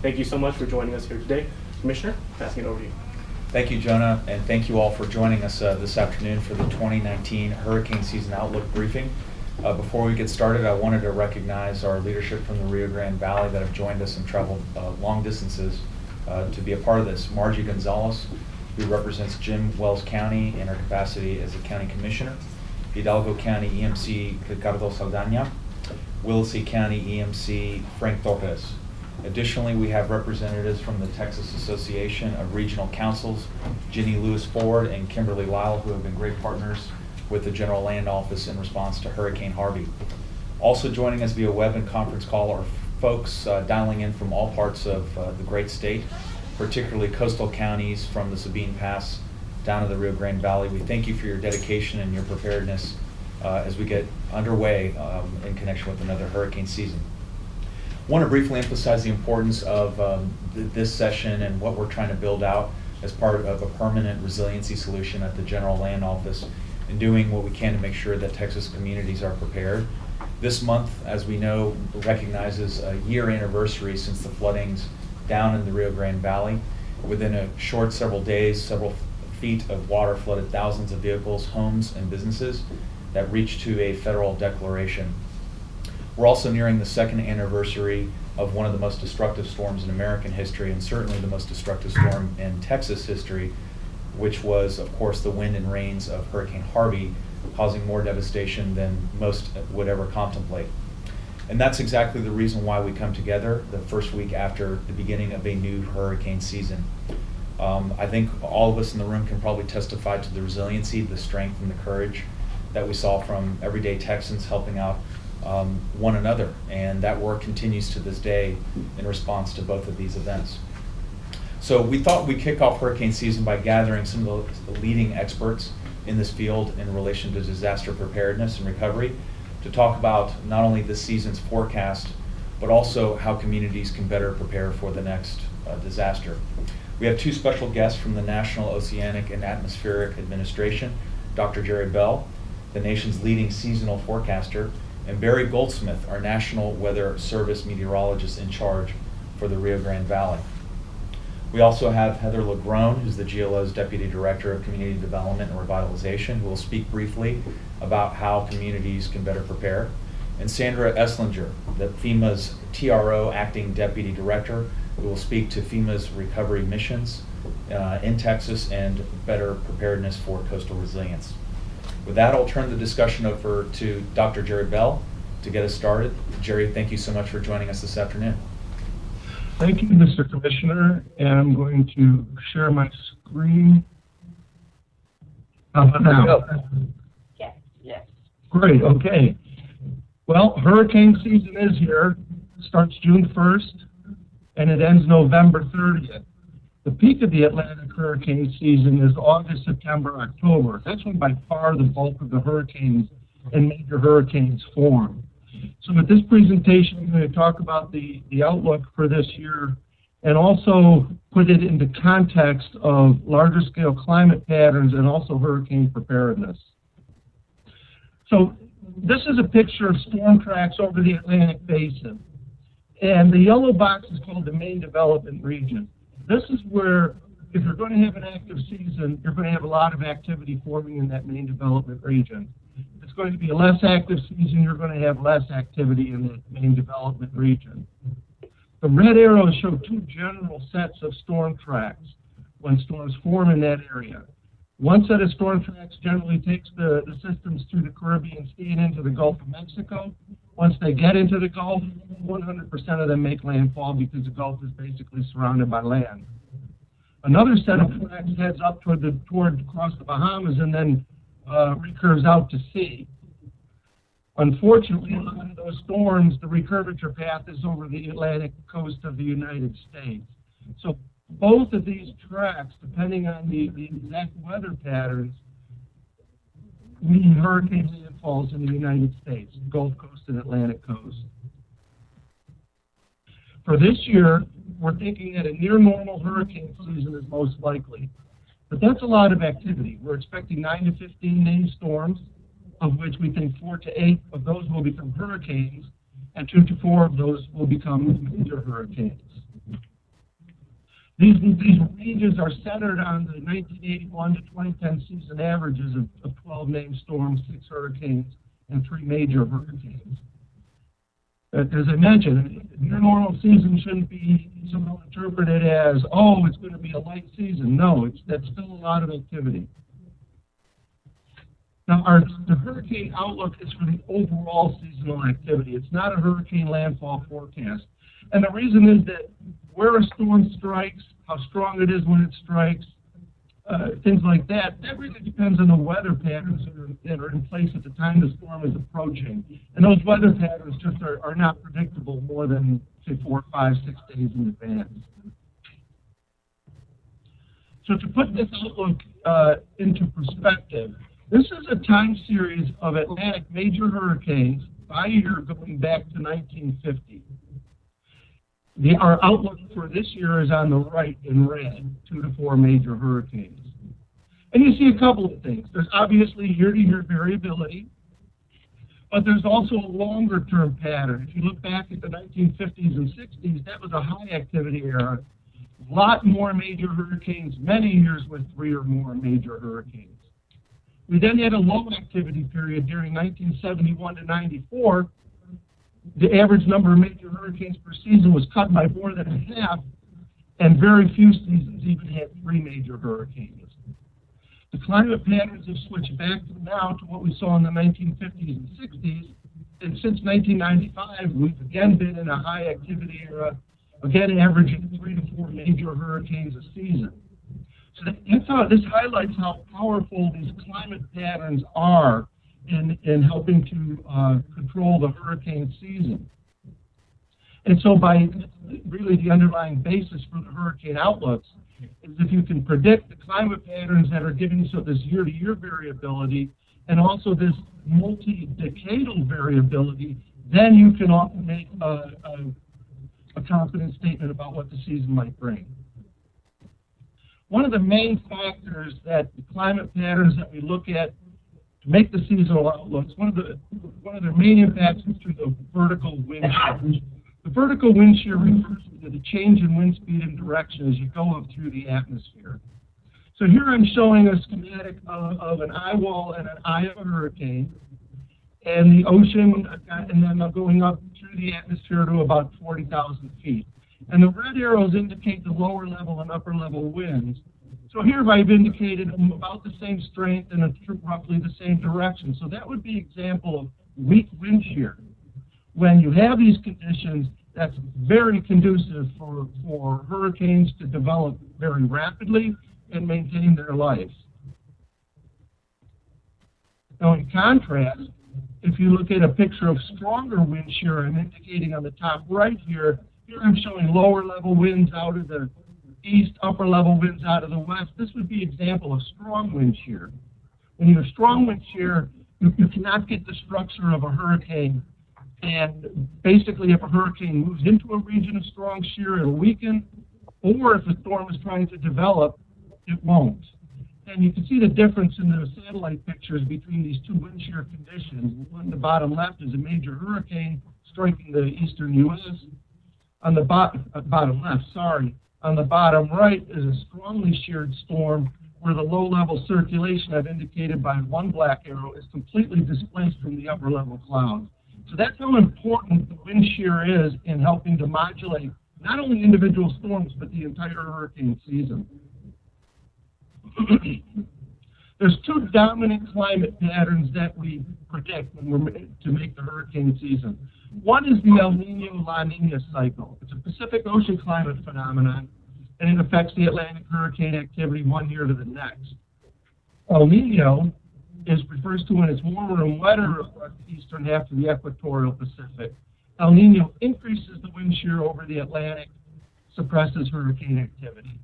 Thank you so much for joining us here today. Commissioner, passing it over to you. Thank you, Jonah, and thank you all for joining us this afternoon for the 2019 Hurricane Season Outlook briefing. Before we get started, I wanted to recognize our leadership from the Rio Grande Valley that have joined us and traveled long distances to be a part of this. Margie Gonzalez, who represents Jim Wells County in her capacity as a county commissioner, Hidalgo County EMC Ricardo Saldana, Willacy County EMC Frank Torres. Additionally, we have representatives from the Texas Association of Regional Councils, Ginny Lewis Ford and Kimberly Lyle, who have been great partners with the General Land Office in response to Hurricane Harvey. Also joining us via web and conference call are folks dialing in from all parts of the great state, particularly coastal counties from the Sabine Pass down to the Rio Grande Valley. We thank you for your dedication and your preparedness as we get underway in connection with another hurricane season. I want to briefly emphasize the importance of this session and what we're trying to build out as part of a permanent resiliency solution at the General Land Office, and doing what we can to make sure that Texas communities are prepared. This month, as we know, recognizes a year anniversary since the floodings down in the Rio Grande Valley. Within a short several days, several feet of water flooded thousands of vehicles, homes, and businesses that reached to a federal declaration. We're also nearing the second anniversary of one of the most destructive storms in American history, and certainly the most destructive storm in Texas history, which was, of course, the wind and rains of Hurricane Harvey, causing more devastation than most would ever contemplate. And that's exactly the reason why we come together the first week after the beginning of a new hurricane season. I think all of us in the room can probably testify to the resiliency, the strength, and the courage that we saw from everyday Texans helping out one another, and that work continues to this day in response to both of these events. So we thought we'd kick off hurricane season by gathering some of the leading experts in this field in relation to disaster preparedness and recovery to talk about not only this season's forecast, but also how communities can better prepare for the next disaster. We have two special guests from the National Oceanic and Atmospheric Administration, Dr. Gerry Bell, the nation's leading seasonal forecaster, and Barry Goldsmith, our National Weather Service meteorologist in charge for the Rio Grande Valley. We also have Heather LaGrone, who's the GLO's Deputy Director of Community Development and Revitalization, who will speak briefly about how communities can better prepare, and Sandra Esslinger, the FEMA's TRO Acting Deputy Director, who will speak to FEMA's recovery missions in Texas and better preparedness for coastal resilience. With that, I'll turn the discussion over to Dr. Gerry Bell to get us started. Gerry, thank you so much for joining us this afternoon. Thank you, Mr. Commissioner, and I'm going to share my screen. How about now? Yes. Yes. Great, okay. Well, hurricane season is here. It starts June 1st, and it ends November 30th. The peak of the Atlantic hurricane season is August, September, October. That's when by far the bulk of the hurricanes and major hurricanes form. So with this presentation, I'm going to talk about the outlook for this year and also put it into context of larger scale climate patterns and also hurricane preparedness. So this is a picture of storm tracks over the Atlantic Basin. And the yellow box is called the main development region. This is where, if you're going to have an active season, you're going to have a lot of activity forming in that main development region. If it's going to be a less active season, you're going to have less activity in the main development region. The red arrows show two general sets of storm tracks when storms form in that area. One set of storm tracks generally takes the systems through the Caribbean Sea and into the Gulf of Mexico. Once they get into the Gulf, 100% of them make landfall because the Gulf is basically surrounded by land. Another set of tracks heads up toward across the Bahamas and then recurves out to sea. Unfortunately, a lot of those storms, the recurvature path is over the Atlantic coast of the United States. So both of these tracks, depending on the exact weather patterns, mean hurricane landfalls in the United States, Gulf Coast and Atlantic coast. For this year, we're thinking that a near normal hurricane season is most likely. But that's a lot of activity. We're expecting 9 to 15 named storms, of which we think 4 to 8 of those will become hurricanes, and 2 to 4 of those will become major hurricanes. These ranges are centered on the 1981 to 2010 season averages of 12 named storms, 6 hurricanes, and 3 major hurricanes. As I mentioned, your normal season shouldn't be somehow interpreted as, oh, it's going to be a light season. No, that's still a lot of activity. Now, the hurricane outlook is for the overall seasonal activity. It's not a hurricane landfall forecast. And the reason is that where a storm strikes, how strong it is when it strikes, things like that really depends on the weather patterns that are in place at the time the storm is approaching. And those weather patterns just are not predictable more than, say, 4, 5, 6 days in advance. So to put this outlook into perspective, this is a time series of Atlantic major hurricanes by year going back to 1950. Our outlook for this year is on the right in red, 2 to 4 major hurricanes. And you see a couple of things. There's obviously year-to-year variability, but there's also a longer-term pattern. If you look back at the 1950s and 60s, that was a high-activity era. A lot more major hurricanes, many years with 3 or more major hurricanes. We then had a low-activity period during 1971 to 94. The average number of major hurricanes per season was cut by more than half, and very few seasons even had 3 major hurricanes. The climate patterns have switched back now to what we saw in the 1950s and 60s, and since 1995, we've again been in a high activity era, again averaging 3 to 4 major hurricanes a season. So this highlights how powerful these climate patterns are in helping to control the hurricane season. And so by really the underlying basis for the hurricane outlooks is if you can predict the climate patterns that are giving you this year-to-year variability and also this multi-decadal variability, then you can often make a confident statement about what the season might bring. One of the main factors that the climate patterns that we look at to make the seasonal outlooks, one of their main impacts is through the vertical wind shear. The vertical wind shear refers to the change in wind speed and direction as you go up through the atmosphere. So here I'm showing a schematic of an eye wall and an eye of a hurricane, and the ocean, and then I'm going up through the atmosphere to about 40,000 feet. And the red arrows indicate the lower level and upper level winds. So here I've indicated about the same strength and roughly the same direction. So that would be an example of weak wind shear. When you have these conditions, that's very conducive for hurricanes to develop very rapidly and maintain their lives. Now in contrast, if you look at a picture of stronger wind shear, I'm indicating on the top right here, I'm showing lower level winds out of the east, upper level winds out of the west. This would be an example of strong wind shear. When you have strong wind shear, you cannot get the structure of a hurricane. And basically, if a hurricane moves into a region of strong shear, it'll weaken. Or if a storm is trying to develop, it won't. And you can see the difference in the satellite pictures between these two wind shear conditions. On the bottom left is a major hurricane striking the eastern U.S. On the bottom left, sorry. On the bottom right is a strongly sheared storm where the low-level circulation I've indicated by one black arrow is completely displaced from the upper-level clouds. So that's how important the wind shear is in helping to modulate not only individual storms, but the entire hurricane season. There's 2 dominant climate patterns that we predict when we're to make the hurricane season. One is the El Nino-La Nina cycle. It's a Pacific Ocean climate phenomenon, and it affects the Atlantic hurricane activity one year to the next. El Nino refers to when it's warmer and wetter across the eastern half of the equatorial Pacific. El Nino increases the wind shear over the Atlantic, suppresses hurricane activity.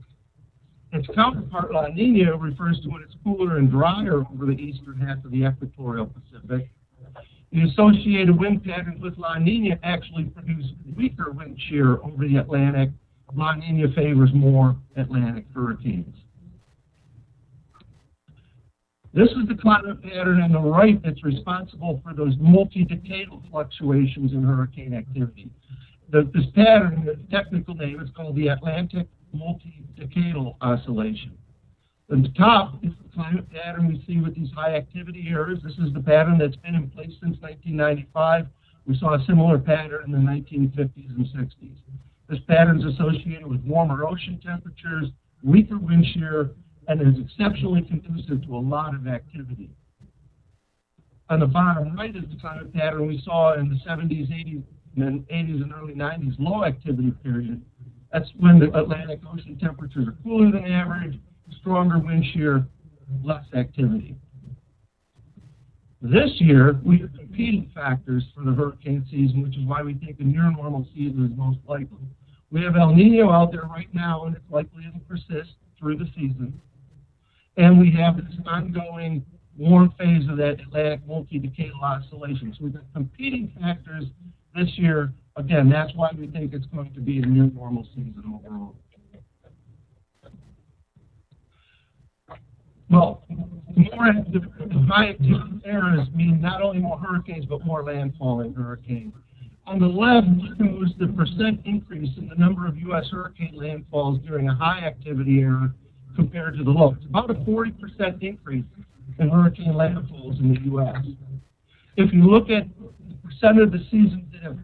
Its counterpart, La Nina, refers to when it's cooler and drier over the eastern half of the equatorial Pacific. The associated wind patterns with La Nina actually produce weaker wind shear over the Atlantic. La Nina favors more Atlantic hurricanes. This is the climate pattern on the right that's responsible for those multi-decadal fluctuations in hurricane activity. This pattern, the technical name, is called the Atlantic Multi multi-decadal oscillation. At the top is the climate pattern we see with these high activity areas. This is the pattern that's been in place since 1995. We saw a similar pattern in the 1950s and 60s. This pattern is associated with warmer ocean temperatures, weaker wind shear, and is exceptionally conducive to a lot of activity. On the bottom right is the climate pattern we saw in the 70s, 80s, and early 90s low activity period. That's when the Atlantic Ocean temperatures are cooler than average, stronger wind shear, less activity. This year, we have competing factors for the hurricane season, which is why we think a near normal season is most likely. We have El Nino out there right now, and it's likely to persist through the season. And we have this ongoing warm phase of that Atlantic multi-decadal oscillation. So we've got competing factors this year. Again, that's why we think it's going to be a near normal season overall. Well, more active, high activity areas mean not only more hurricanes, but more landfalling hurricanes. On the left shows the percent increase in the number of U.S. hurricane landfalls during a high activity era compared to the low. It's about a 40% increase in hurricane landfalls in the U.S. If you look at the percent of the seasons that have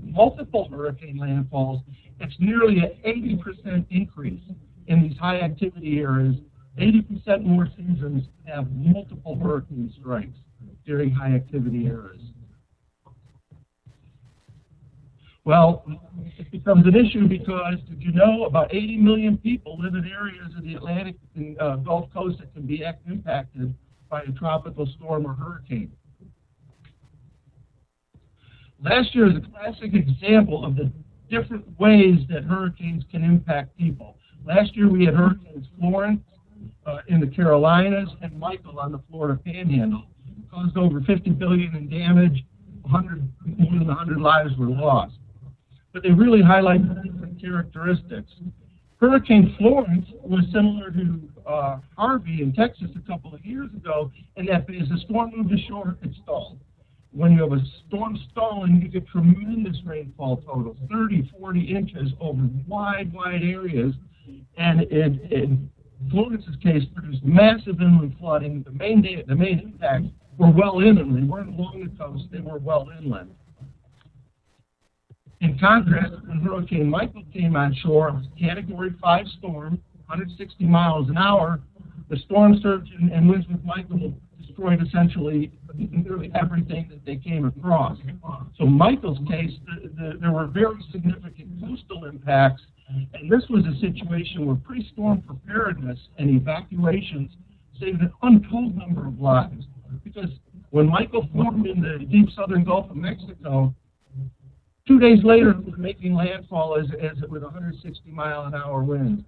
multiple hurricane landfalls, it's nearly an 80% increase in these high activity areas. 80% more seasons have multiple hurricane strikes during high activity areas. Well, it becomes an issue because, did you know, about 80 million people live in areas of the Atlantic and Gulf Coast that can be impacted by a tropical storm or hurricane. Last year is a classic example of the different ways that hurricanes can impact people. Last year we had Hurricanes Florence in the Carolinas and Michael on the Florida Panhandle. It caused over $50 billion in damage. More than 100 lives were lost. But they really highlight the different characteristics. Hurricane Florence was similar to Harvey in Texas a couple of years ago, and that as the storm moved ashore, it stalled. When you have a storm stalling, you get tremendous rainfall totals, 30, 40 inches over wide areas, and in Florence's case produced massive inland flooding. The main impacts were well inland. They weren't along the coast, they were well inland. In contrast, when Hurricane Michael came on shore, it was a Category 5 storm, 160 miles an hour. The storm surge and winds with Michael destroyed essentially nearly everything that they came across. So Michael's case, there were very significant coastal impacts, and this was a situation where pre-storm preparedness and evacuations saved an untold number of lives. Because when Michael formed in the deep southern Gulf of Mexico, 2 days later, it was making landfall as with 160-mile-an-hour winds.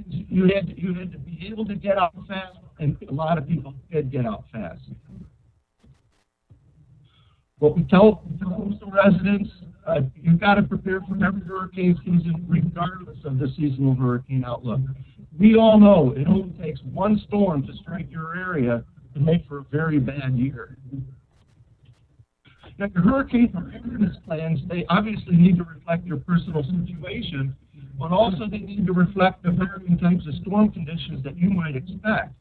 You had to be able to get out fast, and a lot of people did get out fast. What we tell coastal residents, you've got to prepare for every hurricane season, regardless of the seasonal hurricane outlook. We all know it only takes one storm to strike your area to make for a very bad year. Now, your hurricane preparedness plans, they obviously need to reflect your personal situation, but also they need to reflect the varying types of storm conditions that you might expect.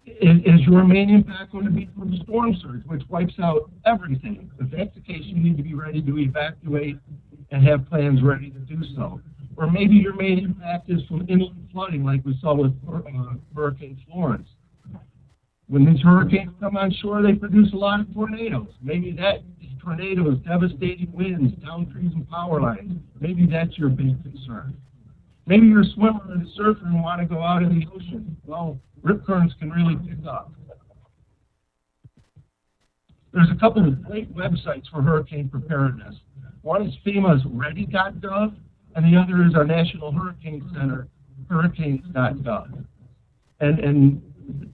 Is your main impact going to be from storm surge, which wipes out everything? If that's the case, you need to be ready to evacuate and have plans ready to do so. Or maybe your main impact is from inland flooding, like we saw with Hurricane Florence. When these hurricanes come on shore, they produce a lot of tornadoes. Maybe that tornadoes, devastating winds, down trees and power lines. Maybe that's your big concern. Maybe you're a swimmer and a surfer and want to go out in the ocean. Well, rip currents can really pick up. There's a couple of great websites for hurricane preparedness. One is FEMA's ready.gov, and the other is our National Hurricane Center, hurricanes.gov. And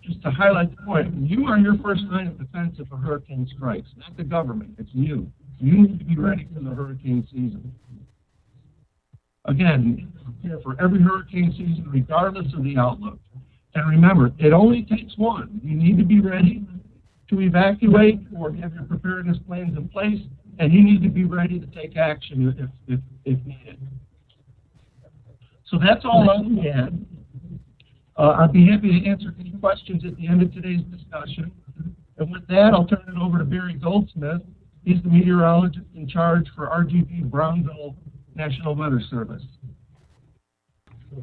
just to highlight the point, you are your first line of defense if a hurricane strikes, not the government, it's you. You need to be ready for the hurricane season. Again, prepare for every hurricane season, regardless of the outlook. And remember, it only takes one. You need to be ready to evacuate or have your preparedness plans in place, and you need to be ready to take action if needed. So that's all I had. I'd be happy to answer any questions at the end of today's discussion. And with that, I'll turn it over to Barry Goldsmith. He's the meteorologist in charge for RGB Brownville National Weather Service.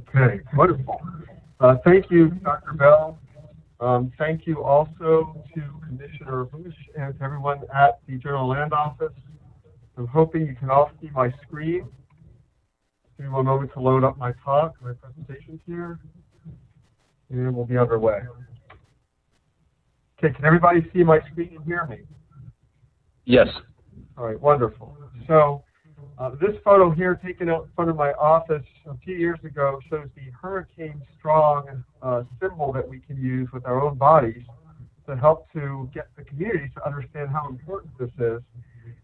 Okay, wonderful. Thank you, Dr. Bell. Thank you also to Commissioner Bush and to everyone at the General Land Office. I'm hoping you can all see my screen. Give me one moment to load up my talk, my presentation here, and we'll be underway. Okay, can everybody see my screen and hear me? Yes. All right, wonderful. So this photo here taken out in front of my office a few years ago shows the hurricane strong symbol that we can use with our own bodies to help to get the community to understand how important this is.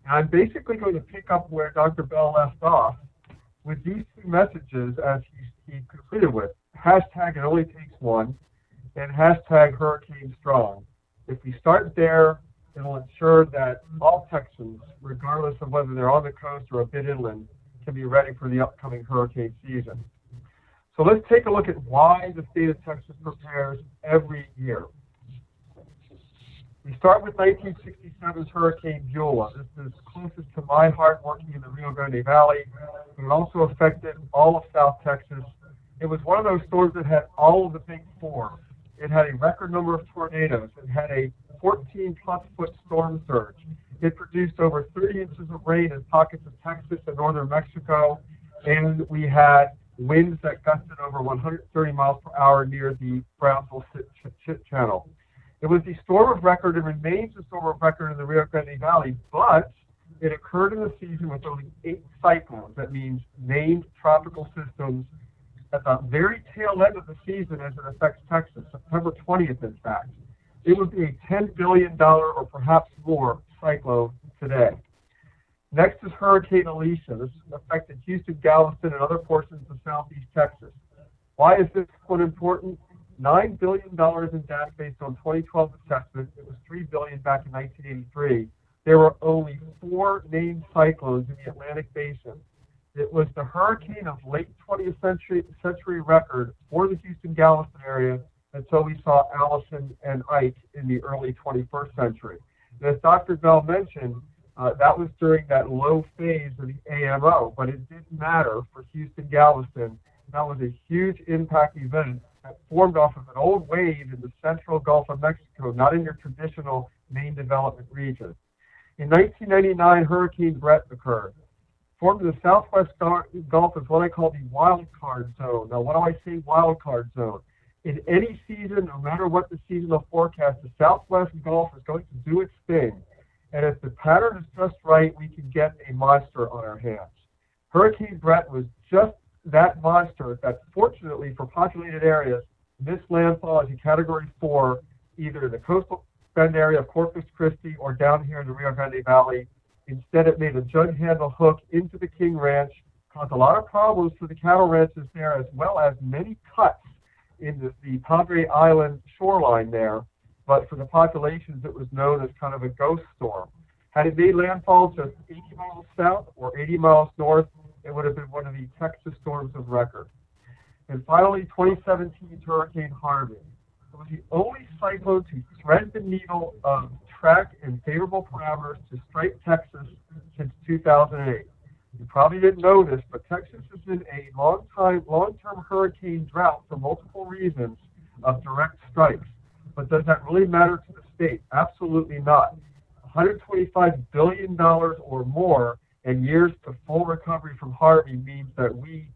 And I'm basically going to pick up where Dr. Bell left off with these two messages as he concluded with. Hashtag it only takes one, and hashtag hurricane strong. If we start there, it'll ensure that all Texans, regardless of whether they're on the coast or a bit inland, can be ready for the upcoming hurricane season. So let's take a look at why the state of Texas prepares every year. We start with 1967's Hurricane Beulah. This is closest to my heart working in the Rio Grande Valley, but it also affected all of South Texas. It was one of those storms that had all of the big four. It had a record number of tornadoes. It had a 14-plus foot storm surge. It produced over 30 inches of rain in pockets of Texas and northern Mexico, and we had winds that gusted over 130 miles per hour near the Brownsville Channel. It was the storm of record and remains the storm of record in the Rio Grande Valley, but it occurred in the season with only 8 cyclones. That means named tropical systems at the very tail end of the season as it affects Texas, September 20th, in fact. It would be a $10 billion or perhaps more cyclone today. Next is Hurricane Alicia. This affected Houston, Galveston, and other portions of southeast Texas. Why is this one important? $9 billion in data based on 2012 assessment. It was $3 billion back in 1983. There were only 4 named cyclones in the Atlantic Basin. It was the hurricane of late 20th century record for the Houston-Galveston area until we saw Allison and Ike in the early 21st century. And as Dr. Bell mentioned, that was during that low phase of the AMO, but it didn't matter for Houston-Galveston. That was a huge impact event that formed off of an old wave in the central Gulf of Mexico, not in your traditional main development region. In 1999, Hurricane Brett occurred. Formed in the southwest Gulf is what I call the wild card zone. Now, what do I say wild card zone? In any season, no matter what the seasonal forecast, the southwest Gulf is going to do its thing. And if the pattern is just right, we can get a monster on our hands. Hurricane Brett was just that monster that, fortunately for populated areas, missed landfall as a Category 4, either in the coastal bend area of Corpus Christi or down here in the Rio Grande Valley. Instead, it made a jug handle hook into the King Ranch, caused a lot of problems for the cattle ranches there, as well as many cuts in the Padre Island shoreline there. But for the populations, it was known as kind of a ghost storm. Had it made landfall just 80 miles south or 80 miles north, it would have been one of the Texas storms of record. And finally, 2017's Hurricane Harvey. It was the only cyclone to thread the needle of track and favorable parameters to strike Texas since 2008. You probably didn't know this, but Texas has been a long-term hurricane drought for multiple reasons of direct strikes. But does that really matter to the state? Absolutely not. $125 billion or more and years to full recovery from Harvey means that we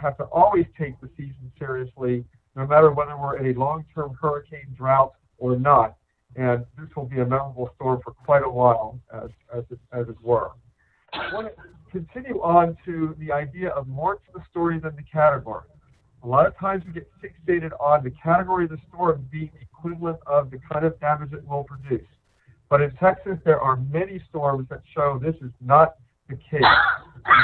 have to always take the season seriously, no matter whether we're in a long-term hurricane drought or not. And this will be a memorable storm for quite a while, as it were. I want to continue on to the idea of more to the story than the category. A lot of times we get fixated on the category of the storm being the equivalent of the kind of damage it will produce. But in Texas, there are many storms that show this is not the case.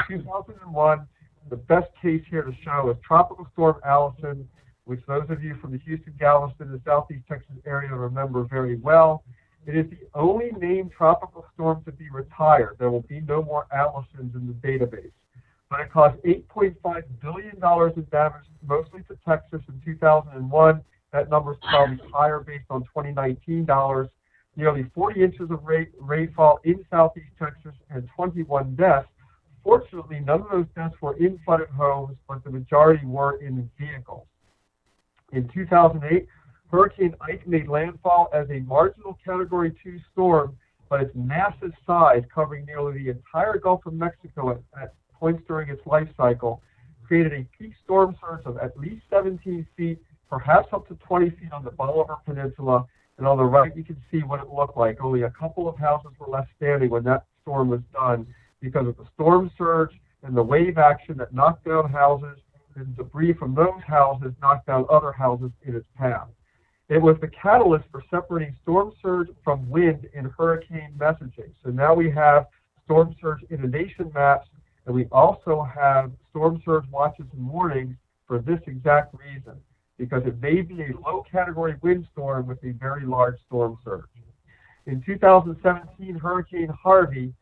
In 2001, the best case here to show is Tropical Storm Allison, which those of you from the Houston, Galveston, and Southeast Texas area remember very well. It is the only named tropical storm to be retired. There will be no more Allisons in the database. but it caused $8.5 billion in damage, mostly to Texas in 2001. That number is probably higher based on 2019 dollars. Nearly 40 inches of rainfall in southeast Texas and 21 deaths. Fortunately, none of those deaths were in flooded homes, but the majority were in vehicles. In 2008, Hurricane Ike made landfall as a marginal Category 2 storm, but its massive size, covering nearly the entire Gulf of Mexico at points during its life cycle, created a peak storm surge of at least 17 feet, perhaps up to 20 feet on the Bolivar Peninsula. And on the right, you can see what it looked like. Only a couple of houses were left standing when that storm was done because of the storm surge and the wave action that knocked down houses, and debris from those houses knocked down other houses in its path. It was the catalyst for separating storm surge from wind in hurricane messaging. So now we have storm surge inundation maps, and we also have storm surge watches and warnings for this exact reason, because it may be a low category windstorm with a very large storm surge. In 2017, Hurricane Harvey,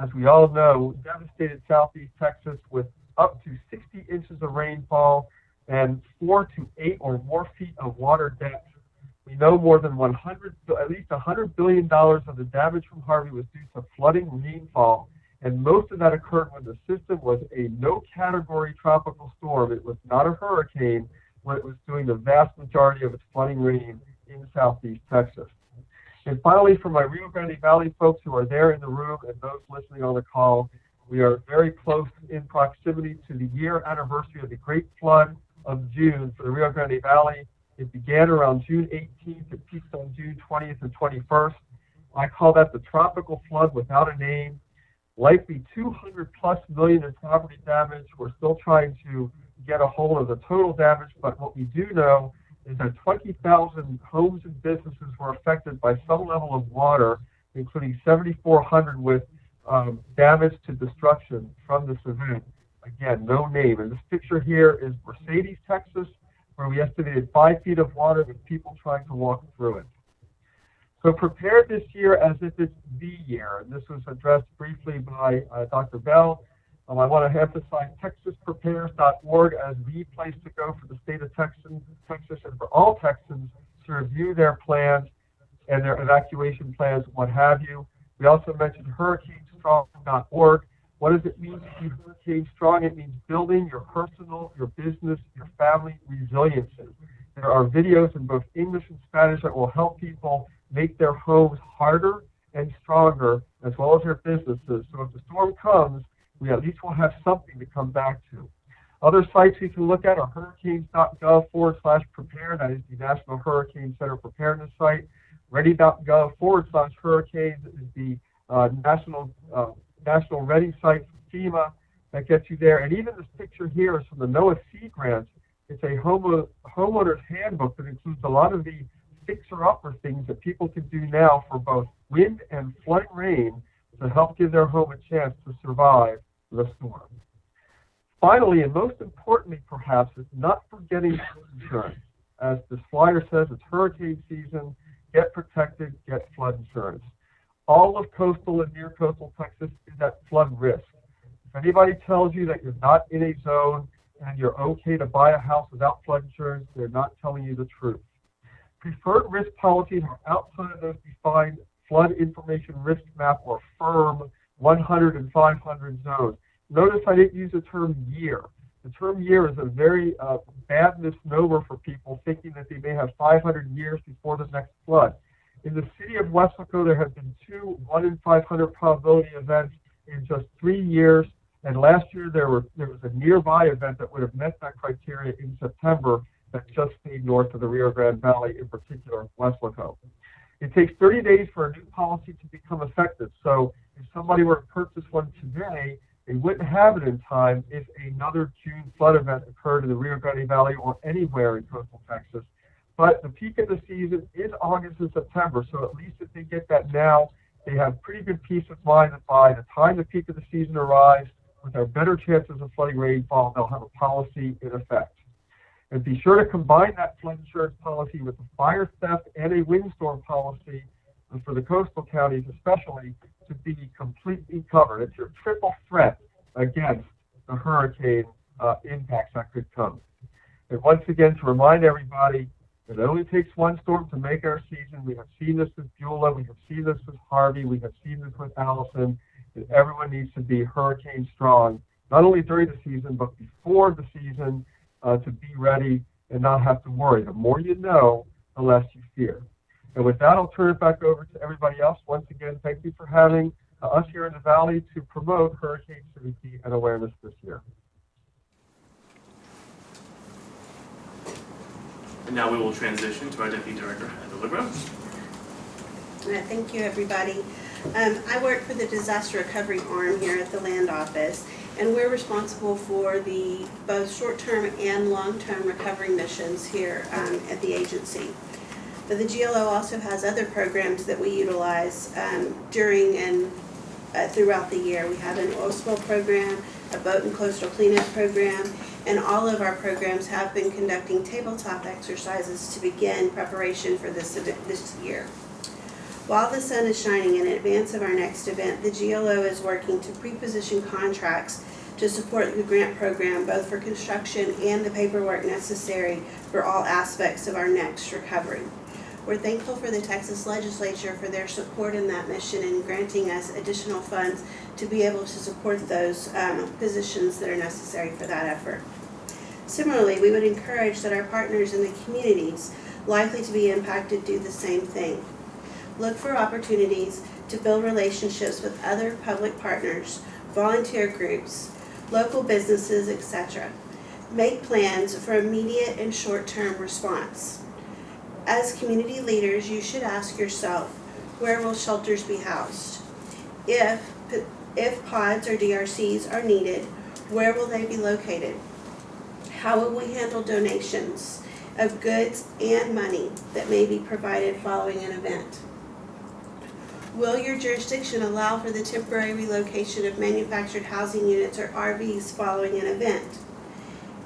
as we all know, devastated southeast Texas with up to 60 inches of rainfall and 4 to 8 or more feet of water depth. We know more than at least $100 billion of the damage from Harvey was due to flooding rainfall, and most of that occurred when the system was a no category tropical storm. It was not a hurricane, when it was doing the vast majority of its flooding rain in southeast Texas. And finally, for my Rio Grande Valley folks who are there in the room and those listening on the call, we are very close in proximity to the year anniversary of the Great Flood of June for the Rio Grande Valley. It began around June 18th. It peaked on June 20th and 21st. I call that the tropical flood without a name. Likely 200 plus million in property damage. We're still trying to get a hold of the total damage, but what we do know is that 20,000 homes and businesses were affected by some level of water, including 7,400 with damage to destruction from this event. Again, no name. And this picture here is Mercedes, Texas, where we estimated 5 feet of water with people trying to walk through it. So prepare this year as if it's the year. And this was addressed briefly by Dr. Bell. I want to emphasize TexasPrepares.org as the place to go for the state of Texas and for all Texans to review their plans and their evacuation plans, what have you. We also mentioned HurricaneStrong.org. What does it mean to be hurricane strong? It means building your personal, your business, your family resiliency. There are videos in both English and Spanish that will help people make their homes harder and stronger, as well as their businesses. So if the storm comes, we at least will have something to come back to. Other sites we can look at are hurricanes.gov/prepare. That is the National Hurricane Center Preparedness site. Ready.gov/hurricanes is the National Ready site from FEMA that gets you there. And even this picture here is from the NOAA Sea Grants. It's a homeowner's handbook that includes a lot of the fixer-upper things that people can do now for both wind and flooding rain to help give their home a chance to survive the storm. Finally, and most importantly perhaps, is not forgetting insurance. As this flyer says, it's hurricane season. Get protected, get flood insurance. All of coastal and near coastal Texas is at flood risk. If anybody tells you that you're not in a zone and you're okay to buy a house without flood insurance, they're not telling you the truth. Preferred risk policies are outside of those defined flood information risk map or FIRM 100 and 500 zones. Notice I didn't use the term year. The term year is a very bad misnomer for people thinking that they may have 500 years before the next flood. In the city of Weslaco, there have been 2 1 in 500 probability events in just 3 years. And last year there was a nearby event that would have met that criteria in September that just stayed north of the Rio Grande Valley, in particular Weslaco. It takes 30 days for a new policy to become effective. So if somebody were to purchase one today, they wouldn't have it in time if another June flood event occurred in the Rio Grande Valley or anywhere in coastal Texas. But the peak of the season is August and September, so at least if they get that now, they have pretty good peace of mind that by the time the peak of the season arrives, with our better chances of flooding rainfall, they'll have a policy in effect. And be sure to combine that flood insurance policy with a fire theft and a windstorm policy for the coastal counties especially to be completely covered. It's your triple threat against the hurricane impacts that could come. And once again, to remind everybody, it only takes one storm to make our season. We have seen this with Beulah, we have seen this with Harvey, we have seen this with Allison, and everyone needs to be hurricane strong, not only during the season, but before the season to be ready and not have to worry. The more you know, the less you fear. And with that, I'll turn it back over to everybody else. Once again, thank you for having us here in the Valley to promote hurricane safety and awareness this year. And now we will transition to our Deputy Director, Heather Legro. Thank you, everybody. I work for the disaster recovery arm here at the land office, and we're responsible for the both short-term and long-term recovery missions here at the agency. But the GLO also has other programs that we utilize during and throughout the year. We have an oil spill program, a boat and coastal cleanup program, and all of our programs have been conducting tabletop exercises to begin preparation for this event this year. While the sun is shining in advance of our next event, the GLO is working to pre-position contracts to support the grant program, both for construction and the paperwork necessary for all aspects of our next recovery. We're thankful for the Texas Legislature for their support in that mission and granting us additional funds to be able to support those positions that are necessary for that effort. Similarly, we would encourage that our partners in the communities likely to be impacted do the same thing. Look for opportunities to build relationships with other public partners, volunteer groups, local businesses, etc. Make plans for immediate and short-term response. As community leaders, you should ask yourself, where will shelters be housed? If pods or DRCs are needed, where will they be located? How will we handle donations of goods and money that may be provided following an event? Will your jurisdiction allow for the temporary relocation of manufactured housing units or RVs following an event?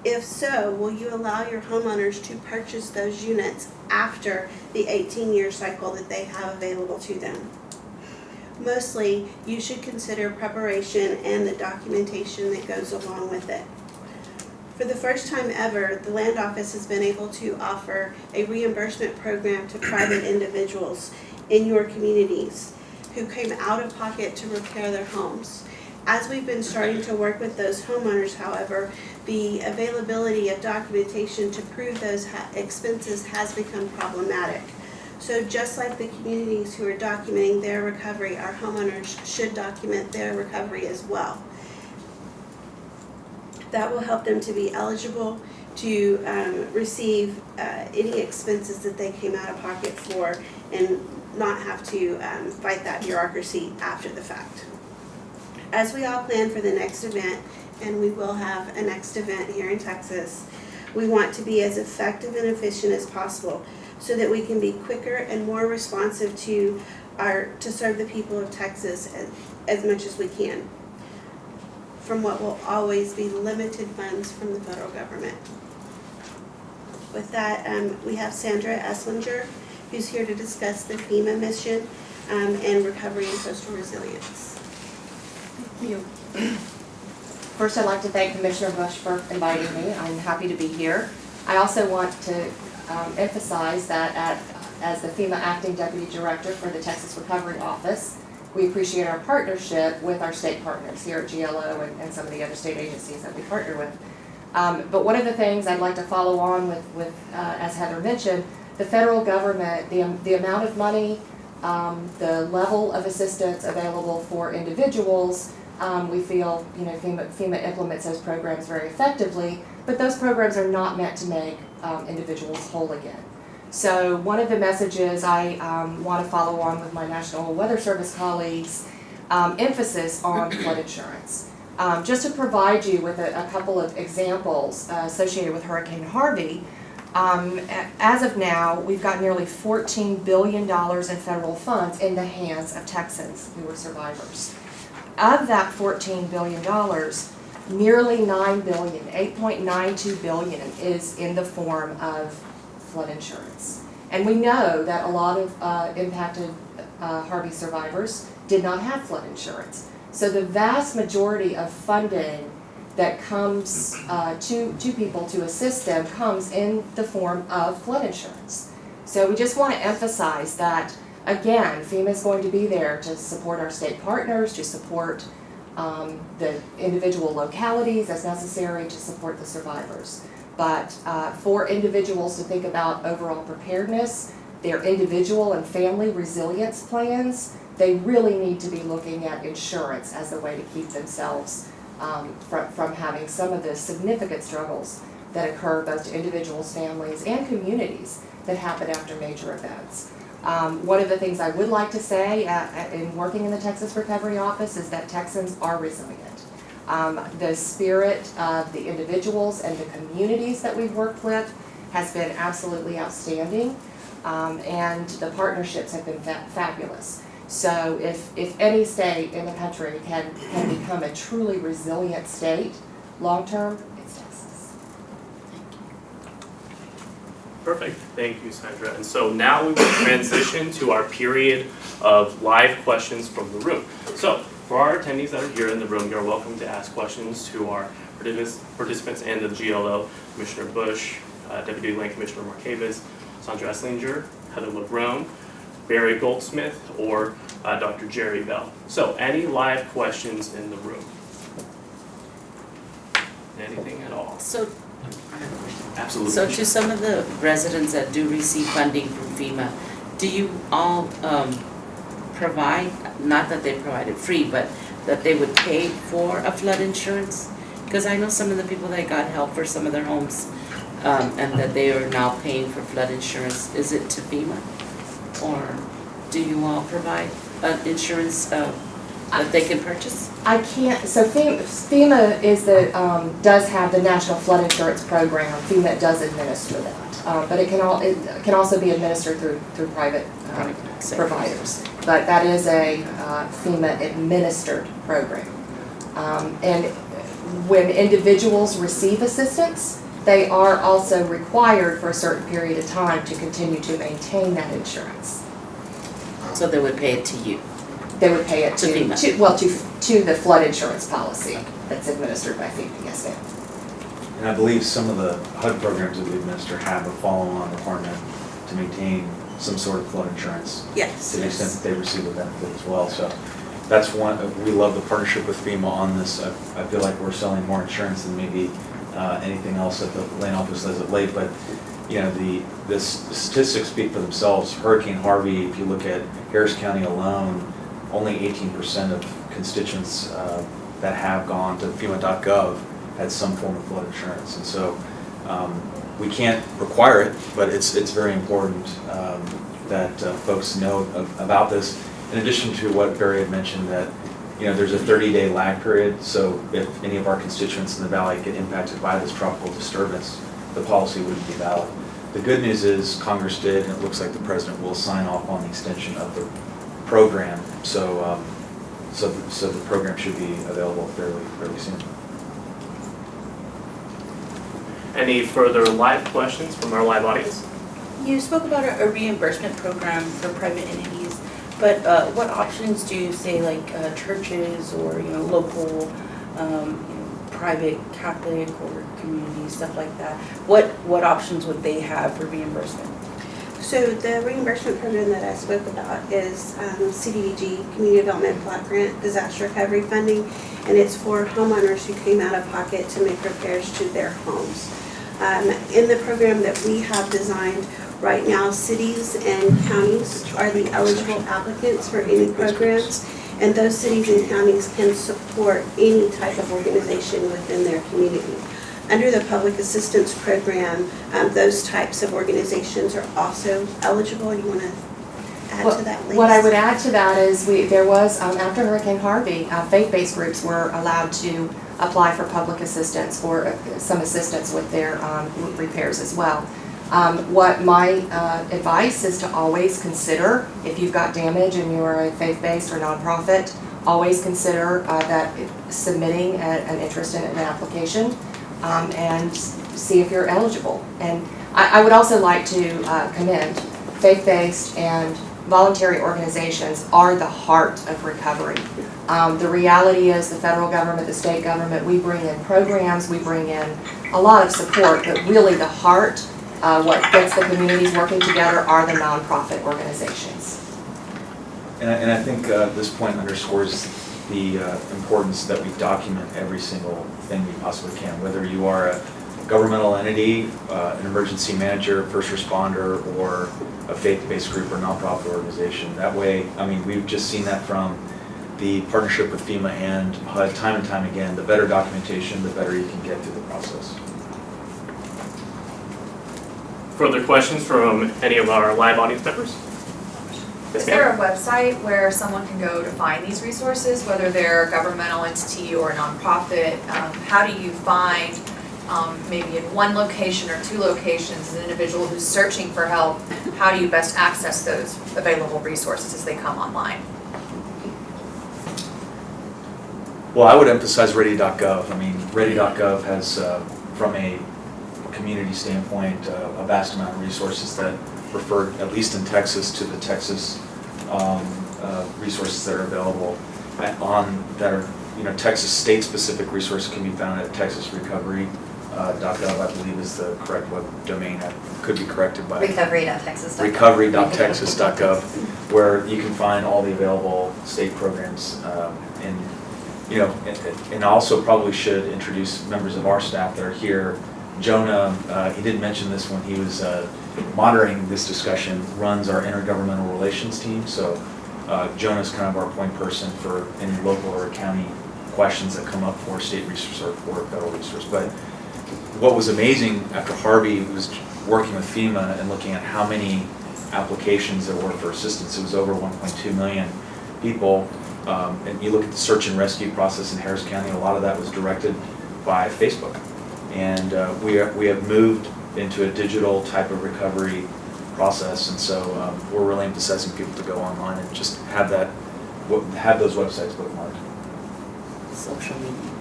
If so, will you allow your homeowners to purchase those units after the 18-year cycle that they have available to them? Mostly, you should consider preparation and the documentation that goes along with it. For the first time ever, the Land Office has been able to offer a reimbursement program to private individuals in your communities who came out of pocket to repair their homes. As we've been starting to work with those homeowners, however, the availability of documentation to prove those expenses has become problematic. So just like the communities who are documenting their recovery, our homeowners should document their recovery as well. That will help them to be eligible to receive any expenses that they came out of pocket for and not have to fight that bureaucracy after the fact. As we all plan for the next event, and we will have a next event here in Texas, we want to be as effective and efficient as possible so that we can be quicker and more responsive to serve the people of Texas as much as we can from what will always be limited funds from the federal government. With that, we have Sandra Esslinger, who's here to discuss the FEMA mission and recovery and coastal resilience. Thank you. First, I'd like to thank Commissioner Bush for inviting me. I'm happy to be here. I also want to emphasize that as the FEMA Acting Deputy Director for the Texas Recovery Office, we appreciate our partnership with our state partners here at GLO and some of the other state agencies that we partner with. But one of the things I'd like to follow on with as Heather mentioned, the federal government, the amount of money, the level of assistance available for individuals, we feel FEMA implements those programs very effectively, but those programs are not meant to make individuals whole again. So one of the messages I want to follow on with my National Weather Service colleagues, emphasis on flood insurance. Just to provide you with a couple of examples associated with Hurricane Harvey, as of now, we've got nearly $14 billion in federal funds in the hands of Texans who are survivors. Of that $14 billion, nearly $9 billion, $8.92 billion is in the form of flood insurance. And we know that a lot of impacted Harvey survivors did not have flood insurance. So the vast majority of funding that comes to people to assist them comes in the form of flood insurance. So we just want to emphasize that, again, FEMA is going to be there to support our state partners, to support the individual localities as necessary, to support the survivors. But for individuals to think about overall preparedness, their individual and family resilience plans, they really need to be looking at insurance as a way to keep themselves from having some of the significant struggles that occur both to individuals, families, and communities that happen after major events. One of the things I would like to say in working in the Texas Recovery Office is that Texans are resilient. The spirit of the individuals and the communities that we've worked with has been absolutely outstanding, and the partnerships have been fabulous. So if any state in the country can become a truly resilient state long-term, it's Texas. Perfect. Thank you, Sandra. And so now we will transition to our period of live questions from the room. So for our attendees that are here in the room, you're welcome to ask questions to our participants and the GLO, Commissioner Bush, Deputy Land Commissioner Markavas, Sandra Esslinger, Heather LeBrone, Barry Goldsmith, or Dr. Gerry Bell. So any live questions in the room? Anything at all? So, I have a question. Absolutely. So to some of the residents that do receive funding from FEMA, do you all provide, not that they provide it free, but that they would pay for a flood insurance? Because I know some of the people that got help for some of their homes and that they are now paying for flood insurance. Is it to FEMA? Or do you all provide insurance that they can purchase? I can't, so FEMA is does have the National Flood Insurance Program. FEMA does administer that, but it can also be administered through private providers. But that is a FEMA administered program. And when individuals receive assistance, they are also required for a certain period of time to continue to maintain that insurance. So they would pay it to you? They would pay it To FEMA. to the flood insurance policy that's administered by FEMA, yes ma'am. And I believe some of the HUD programs that we administer have a follow-on requirement to maintain some sort of flood insurance. Yes. To the extent that they receive a benefit as well. So that's one, we love the partnership with FEMA on this. I feel like we're selling more insurance than maybe anything else that the land office does of late. But you know, the statistics speak for themselves. Hurricane Harvey, if you look at Harris County alone, only 18% of constituents that have gone to FEMA.gov had some form of flood insurance. And so we can't require it, but it's very important that folks know about this. In addition to what Barry had mentioned, that you know, there's a 30-day lag period, so if any of our constituents in the valley get impacted by this tropical disturbance, the policy wouldn't be valid. The good news is Congress did, and it looks like the President will sign off on the extension of the program, so the program should be available fairly soon. Any further live questions from our live audience? You spoke about a reimbursement program for private entities, but what options do you say, like churches or local, private Catholic or community stuff like that? What options would they have for reimbursement? So the reimbursement program that I spoke about is CDBG, Community Development Block Grant Disaster Recovery Funding, and it's for homeowners who came out of pocket to make repairs to their homes. In the program that we have designed right now, cities and counties are the eligible applicants for any programs, and those cities and counties can support any type of organization within their community. Under the Public Assistance Program, those types of organizations are also eligible. You want to add to that list? What I would add to that is there was, after Hurricane Harvey, faith-based groups were allowed to apply for public assistance for some assistance with their repairs as well. What my advice is to always consider, if you've got damage and you're a faith-based or nonprofit, always consider that submitting an interest in an application and see if you're eligible. And I would also like to commend faith-based and voluntary organizations are the heart of recovery. The reality is the federal government, the state government, we bring in programs, we bring in a lot of support, but really the heart, what gets the communities working together are the nonprofit organizations. And I think this point underscores the importance that we document every single thing we possibly can, whether you are a governmental entity, an emergency manager, first responder, or a faith-based group or nonprofit organization. That way, I mean, we've just seen that from the partnership with FEMA and HUD time and time again. The better documentation, the better you can get through the process. Further questions from any of our live audience members? Is there a website where someone can go to find these resources, whether they're a governmental entity or a nonprofit? How do you find, maybe in one location or two locations, as an individual who's searching for help, how do you best access those available resources as they come online? Well, I would emphasize ready.gov. I mean, ready.gov has, from a community standpoint, a vast amount of resources that refer, at least in Texas, to the Texas resources that are available that are, Texas state-specific resources can be found at texasrecovery.gov, I believe is the correct web domain. I could be corrected by recovery.texas.gov. recovery.texas.gov, where you can find all the available state programs. And also probably should introduce members of our staff that are here. Jonah, he didn't mention this when he was moderating this discussion, runs our intergovernmental relations team. So Jonah's kind of our point person for any local or county questions that come up for state resource or for federal resource. But what was amazing after Harvey was working with FEMA and looking at how many applications there were for assistance. It was over 1.2 million people. And you look at the search and rescue process in Harris County, a lot of that was directed by Facebook. And we have moved into a digital type of recovery process, and so we're really emphasizing people to go online and just have those websites bookmarked. Social media.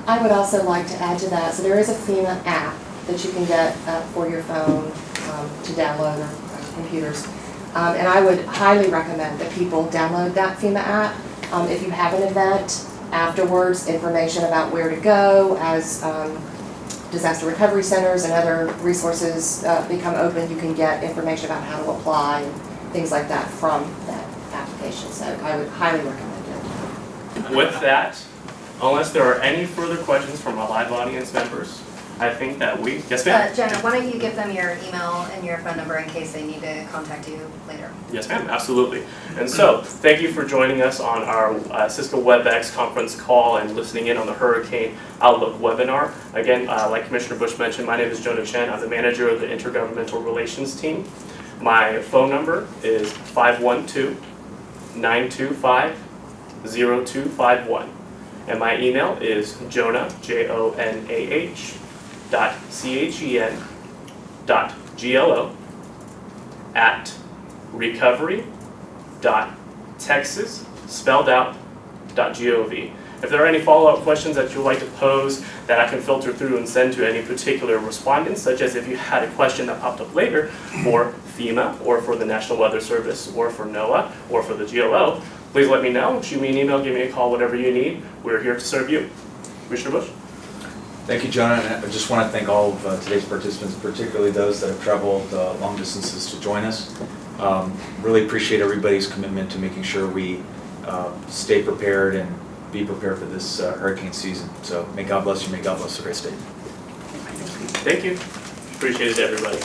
I would also like to add to that, so there is a FEMA app that you can get for your phone to download or computers. And I would highly recommend that people download that FEMA app. If you have an event, afterwards, information about where to go as disaster recovery centers and other resources become open, you can get information about how to apply and things like that from that application. So I would highly recommend it. With that, unless there are any further questions from our live audience members, I think that yes ma'am? Jenna, why don't you give them your email and your phone number in case they need to contact you later? Yes ma'am, absolutely. And so, thank you for joining us on our Cisco WebEx conference call and listening in on the Hurricane Outlook webinar. Again, like Commissioner Bush mentioned, my name is Jonah Chen. I'm the manager of the Intergovernmental Relations team. My phone number is 512-925-0251. And my email is jonah, JONAH, .CHEN.GLO at recovery.texas, spelled out, .gov. If there are any follow-up questions that you'd like to pose that I can filter through and send to any particular respondents, such as if you had a question that popped up later for FEMA or for the National Weather Service or for NOAA or for the GLO, please let me know. Shoot me an email, give me a call, whatever you need. We're here to serve you. Commissioner Bush? Thank you, Jonah. And I just want to thank all of today's participants, particularly those that have traveled long distances to join us. Really appreciate everybody's commitment to making sure we stay prepared and be prepared for this hurricane season. So may God bless you, may God bless the great state. Thank you. Appreciate it, everybody.